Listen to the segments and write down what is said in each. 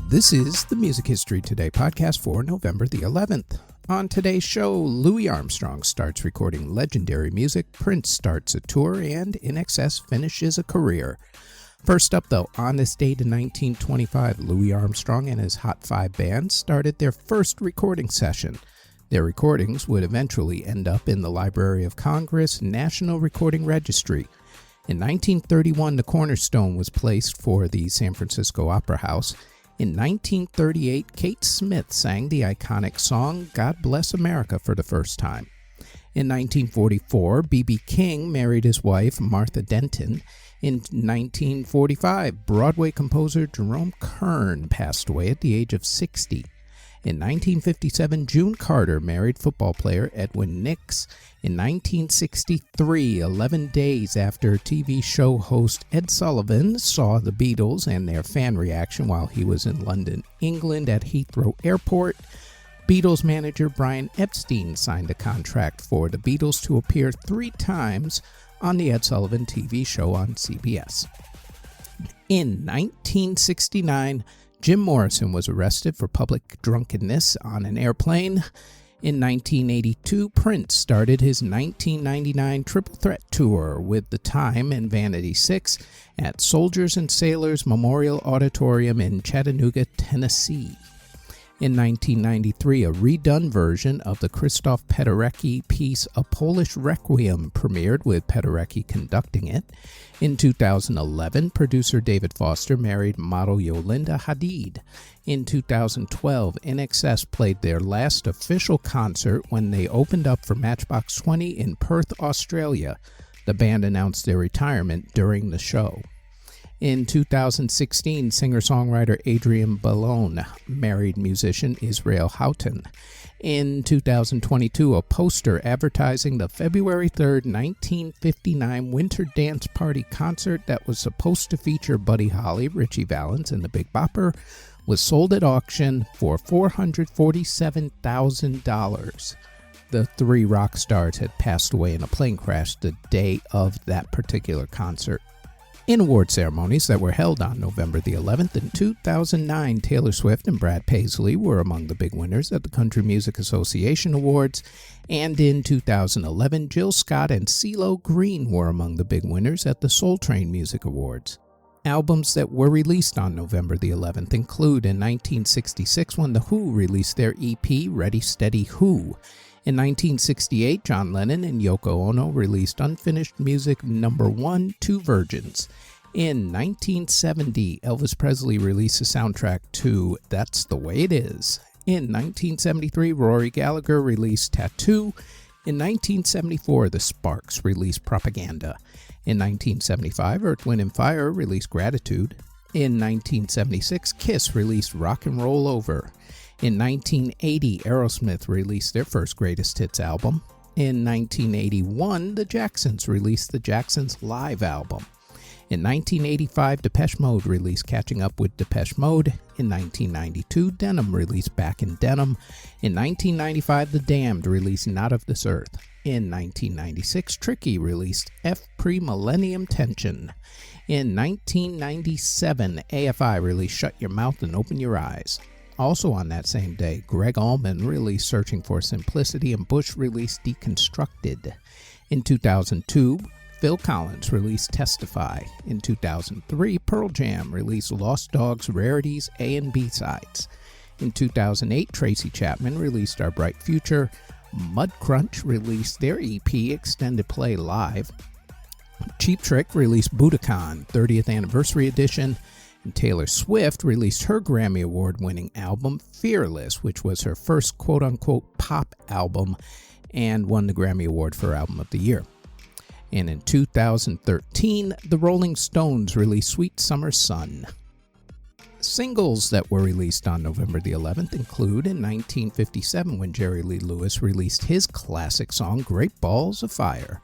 This is the Music History Today podcast for November the 11th. On today's show, Louis Armstrong starts recording legendary music, Prince starts a tour, and INXS finishes a career. First up, though, on this date in 1925, Louis Armstrong and his Hot Five band started their first recording session. Their recordings would eventually end up in the Library of Congress National Recording Registry. In 1931, the cornerstone was placed for the San Francisco Opera House. In 1938, Kate Smith sang the iconic song God Bless America for the first time. In 1944, B.B. King married his wife, Martha Denton. In 1945, Broadway composer Jerome Kern passed away at the age of 60. In 1957, June Carter married football player Edwin Nix. In 1963, 11 days after TV show host Ed Sullivan saw the Beatles and their fan reaction while he was in London, England at Heathrow Airport, Beatles manager Brian Epstein signed a contract for the Beatles to appear 3 times on the Ed Sullivan TV show on CBS. In 1969, Jim Morrison was arrested for public drunkenness on an airplane. In 1982, Prince started his 1999 Triple Threat Tour with The Time and Vanity 6 at Soldiers and Sailors Memorial Auditorium in Chattanooga, Tennessee. In 1993, a redone version of the Krzysztof Penderecki piece A Polish Requiem premiered with Penderecki conducting it. In 2011, producer David Foster married model Yolinda Hadid. In 2012, INXS played their last official concert when they opened up for Matchbox 20 in Perth, Australia. The band announced their retirement during the show. In 2016, singer-songwriter Adrian Ballone married musician Israel Houghton. In 2022, a poster advertising the February 3, 1959 Winter Dance Party concert that was supposed to feature Buddy Holly, Ritchie Valens, and the Big Bopper was sold at auction for $447,000. The 3 rock stars had passed away in a plane crash the day of that particular concert. In award ceremonies that were held on November the 11th in 2009, Taylor Swift and Brad Paisley were among the big winners at the Country Music Association Awards, and in 2011, Jill Scott and CeeLo Green were among the big winners at the Soul Train Music Awards. Albums that were released on November the 11th include in 1966 when The Who released their EP Ready Steady Who. In 1968, John Lennon and Yoko Ono released Unfinished Music No. 1, Two Virgins. In 1970, Elvis Presley released the soundtrack to That's the Way It Is. In 1973, Rory Gallagher released Tattoo. In 1974, The Sparks released Propaganda. In 1975, Earth, Wind & Fire released Gratitude. In 1976, Kiss released Rock and Roll Over. In 1980, Aerosmith released their first greatest hits album. In 1981, the Jacksons released the Jacksons Live album. In 1985, Depeche Mode released Catching Up with Depeche Mode. In 1992, Denim released Back in Denim. In 1995, The Damned released Not of This Earth. In 1996, Tricky released F Pre-Millennium Tension. In 1997, AFI released Shut Your Mouth and Open Your Eyes. Also on that same day, Greg Allman released Searching for Simplicity and Bush released Deconstructed. In 2002, Phil Collins released Testify. In 2003, Pearl Jam released Lost Dogs Rarities A and B Sides. In 2008, Tracy Chapman released Our Bright Future. Mudcrunch released their EP Extended Play Live. Cheap Trick released Budokan 30th Anniversary Edition. And Taylor Swift released her Grammy Award-winning album, Fearless, which was her first quote-unquote pop album and won the Grammy Award for Album of the Year. And in 2013, the Rolling Stones released Sweet Summer Sun. Singles that were released on November the 11th include in 1957 when Jerry Lee Lewis released his classic song, Great Balls of Fire.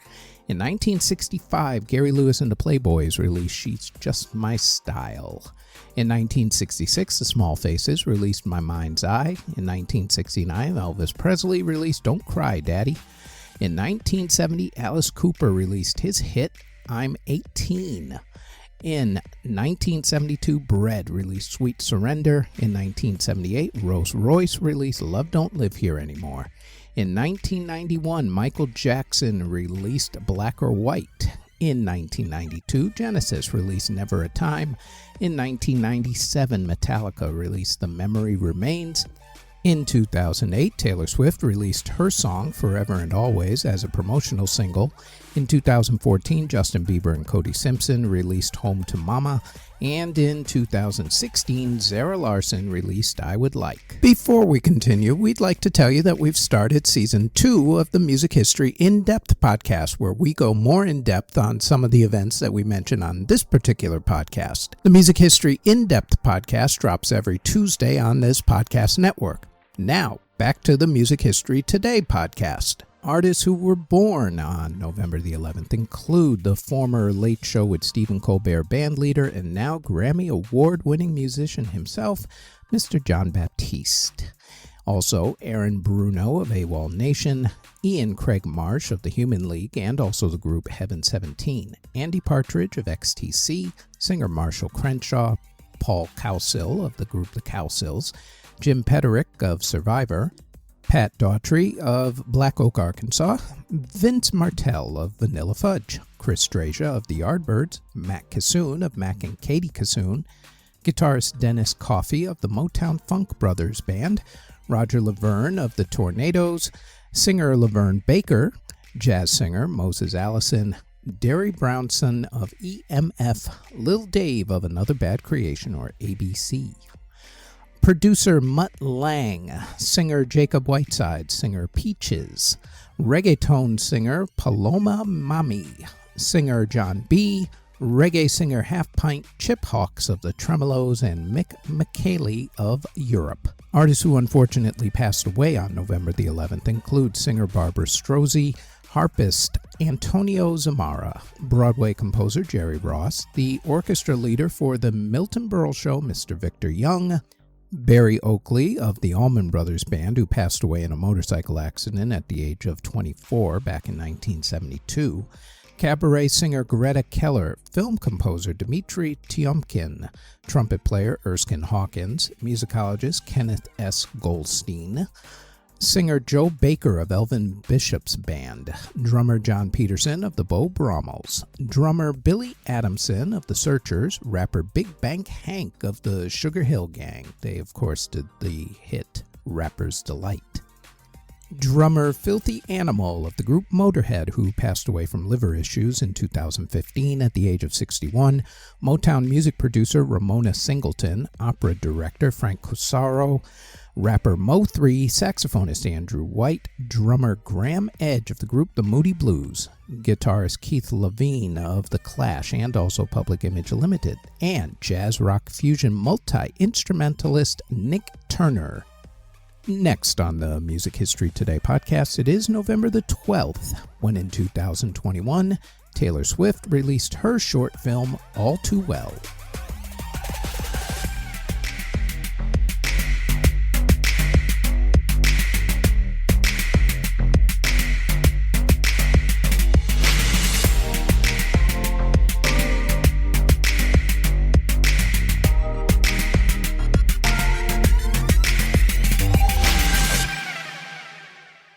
In 1965, Gary Lewis and the Playboys released She's Just My Style. In 1966, the Small Faces released My Mind's Eye. In 1969, Elvis Presley released Don't Cry, Daddy. In 1970, Alice Cooper released his hit, I'm 18. In 1972, Bread released Sweet Surrender. In 1978, Rolls-Royce released Love Don't Live Here Anymore. In 1991, Michael Jackson released Black or White. In 1992, Genesis released Never a Time. In 1997, Metallica released The Memory Remains. In 2008, Taylor Swift released her song Forever and Always as a promotional single. In 2014, Justin Bieber and Cody Simpson released Home to Mama. And in 2016, Zara Larsson released I Would Like. Before we continue, we'd like to tell you that we've started Season 2 of the Music History In-Depth podcast, where we go more in-depth on some of the events that we mention on this particular podcast. The Music History In-Depth podcast drops every Tuesday on this podcast network. Now, back to the Music History Today podcast. Artists who were born on November the 11th include the former Late Show with Stephen Colbert bandleader and now Grammy Award-winning musician himself, Mr. John Baptiste. Also, Aaron Bruno of Awolnation, Ian Craig Marsh of the Human League and also the group Heaven 17, Andy Partridge of XTC, singer Marshall Crenshaw, Paul Cowsill of the group The Cowsills, Jim Peterick of Survivor, Pat Daughtry of Black Oak, Arkansas, Vince Martell of Vanilla Fudge, Chris Strasia of the Yardbirds, Matt Kissoon of Mac and Katie Kissoon, guitarist Dennis Coffey of the Motown Funk Brothers Band, Roger Laverne of the Tornadoes, singer Laverne Baker, jazz singer Moses Allison, Derry Brownson of EMF, Lil Dave of Another Bad Creation or ABC. Producer Mutt Lang, singer Jacob Whiteside, singer Peaches, reggaeton singer Paloma Mami, singer John B., reggae singer Half Pint Chip Hawks of the Tremolos, and Mick McKaylee of Europe. Artists who unfortunately passed away on November the 11th include singer Barbara Strozzi, harpist Antonio Zamora, Broadway composer Jerry Ross, the orchestra leader for the Milton Berle Show, Mr. Victor Young, Barry Oakley of the Allman Brothers Band, who passed away in a motorcycle accident at the age of 24 back in 1972, cabaret singer Greta Keller, film composer Dmitri Tiomkin, trumpet player Erskine Hawkins, musicologist Kenneth S. Goldstein, singer Joe Baker of Elvin Bishop's band, drummer John Peterson of the Beau Brummels, drummer Billy Adamson of the Searchers, rapper Big Bank Hank of the Sugar Hill Gang. They, of course, did the hit Rapper's Delight. Drummer Filthy Animal of the group Motorhead, who passed away from liver issues in 2015 at the age of 61, Motown music producer Ramona Singleton, opera director Frank Cusaro, rapper Mo3, saxophonist Andrew White, drummer Graham Edge of the group The Moody Blues, guitarist Keith Levine of The Clash and also Public Image Limited, and jazz rock fusion multi-instrumentalist Nick Turner. Next on the Music History Today podcast, it is November the 12th, when in 2021, Taylor Swift released her short film All Too Well.